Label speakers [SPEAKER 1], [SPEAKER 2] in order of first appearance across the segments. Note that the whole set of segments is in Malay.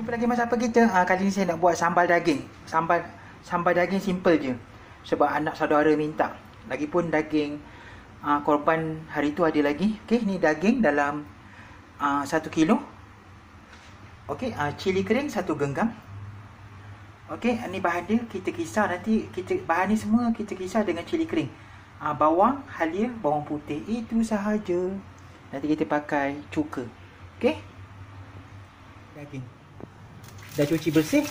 [SPEAKER 1] Jumpa lagi masak apa kita. Kali ni saya nak buat sambal daging. Sambal daging simple je. Sebab anak saudara minta. Lagipun daging korban hari tu ada lagi. Okey, ni daging dalam 1 kilo. Okey, cili kering 1 genggam. Okey, ni bahan dia. Kita kisar nanti. Bahan ni semua kita kisar dengan cili kering. Bawang, halia, bawang putih. Itu sahaja. Nanti kita pakai cuka. Okey. Daging dah cuci bersih.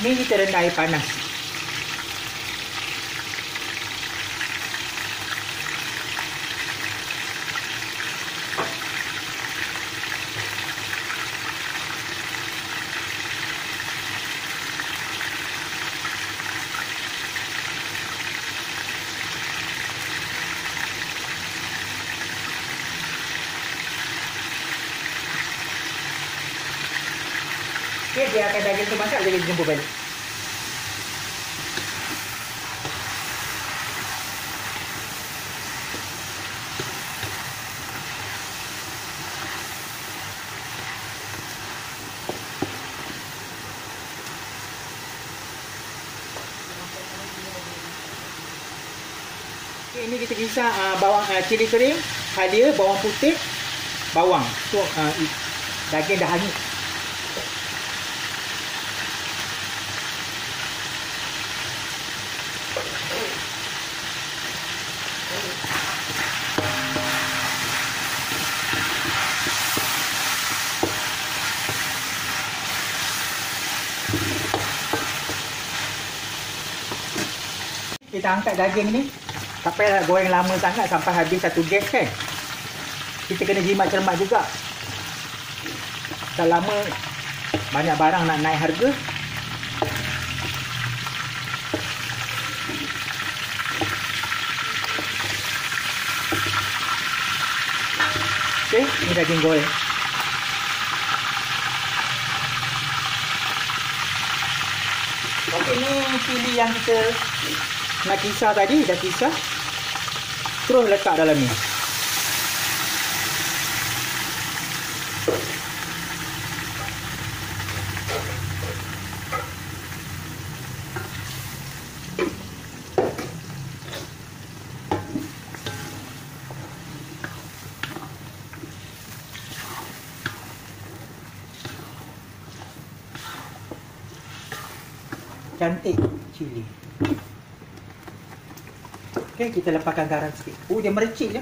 [SPEAKER 1] Ni kita rendam air panas. Okey, biarkan daging tu masak, jadi jemput balik. Okey, ini kita kisar bawang, cili kering, halia, bawang putih, bawang. So, daging dah hanyut. Kita angkat daging ni. Tak payah goreng lama sangat sampai habis satu gas kan. Kita kena jimat cermat juga. Tak lama banyak barang nak naik harga. Okey, ni daging goreng. Okey, ni cili yang kita nak kisar tadi, dah kisar. Terus letak dalam ni. Cantik cili. Okey, kita lepaskan garam sikit. Dia merecik je.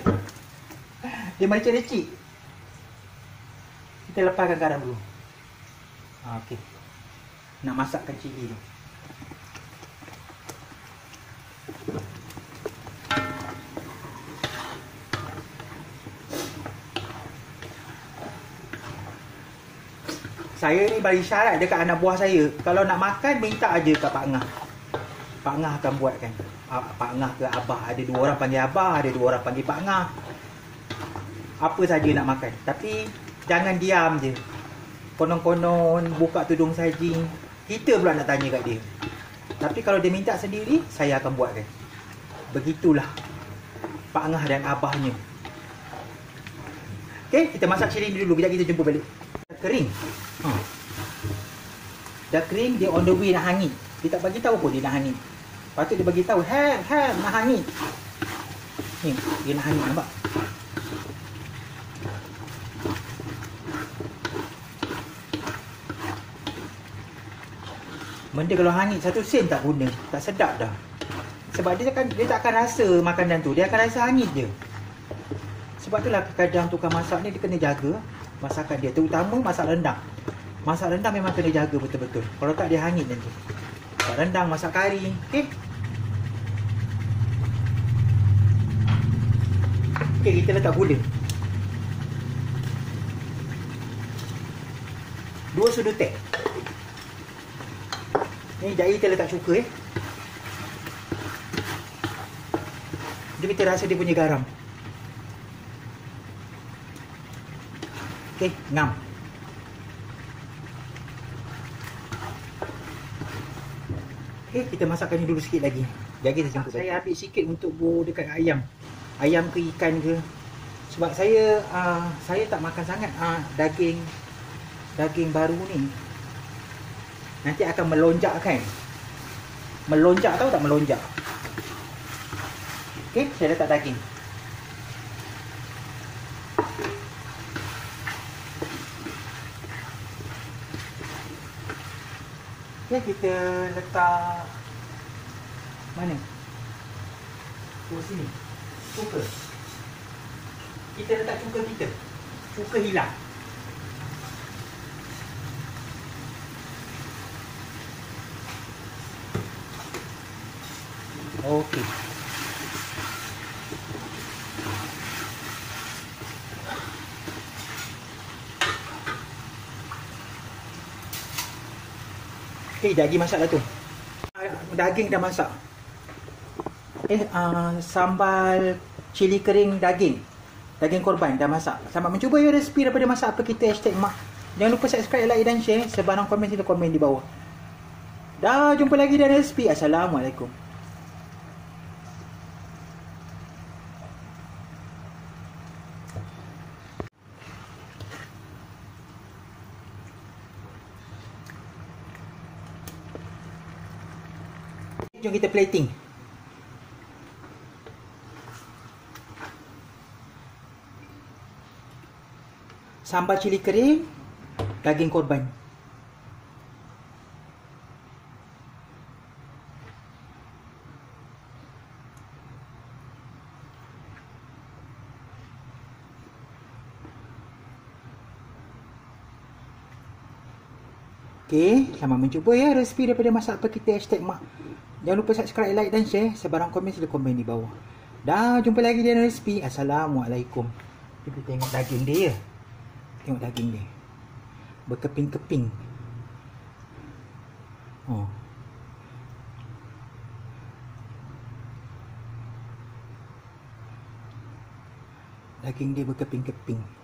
[SPEAKER 1] Dia merecik-recik. Kita lepaskan garam dulu. Okey. Nak masakkan cili tu. Saya ni bagi syarat dekat anak buah saya. Kalau nak makan, minta aja kat Pak Ngah. Pak Ngah akan buatkan. Pak Ngah ke Abah. Ada 2 orang panggil Abah, ada 2 orang panggil Pak Ngah. Apa saja nak makan. Tapi jangan diam je. Konon-konon buka tudung saji. Kita pula nak tanya kat dia. Tapi kalau dia minta sendiri, saya akan buatkan. Begitulah Pak Ngah dan Abahnya. Okey, kita masak cili ni dulu. Kejap kita jumpa balik. Kering. Dah kering, dia on the way nak hangit. Dia tak bagi tahu pun dia nak hangit. Patut dia bagi tahu, Ham, nak hangit. Ni, dia nak hangit, nampak? Benda kalau hangit 1 sen tak guna, tak sedap dah. Sebab dia tak akan rasa makanan tu, dia akan rasa hangit je. Sebab itulah kadang tukang masak ni dia kena jaga masakan dia, terutama masak rendang. Masak rendang memang kena jaga betul-betul. Kalau tak dia hangit nanti. Masak rendang, masak kari. Okey. Okey, kita letak gula. 2 sudu teh. Ni jari kita letak cuka Jadi kita rasa dia punya garam. Okey, ngam. Okay, kita masakkan ni dulu sikit lagi. Daging saya jemput. Saya ambil sikit untuk dekat ayam. Ayam ke ikan ke. Sebab saya tak makan sangat daging baru ni. Nanti akan melonjak kan. Melonjak, tahu tak melonjak? Okay, saya letak daging. Okay, kita letak mana? Sini. Cuka. Kita letak cuka kita. Cuka hilang. Okey. Okey, daging masak dah tu. Daging dah masak. Sambal cili kering daging korban dah masak. Selamat mencuba ya resipi daripada Masak Apa Kita #mak. Jangan lupa subscribe, like dan share. Sebarang komen sila komen di bawah. Dah jumpa lagi dalam resipi. Assalamualaikum. Jom kita plating. Sambal cili kering daging korban. Okey, selamat mencuba ya resipi daripada Masak Apa Kita #mak. Jangan lupa subscribe, like dan share. Sebarang komen sila komen di bawah. Dah jumpa lagi dalam resipi. Assalamualaikum. Kita tengok daging dia ya. Tengok daging dia. Berkeping-keping. Oh. Daging dia berkeping-keping.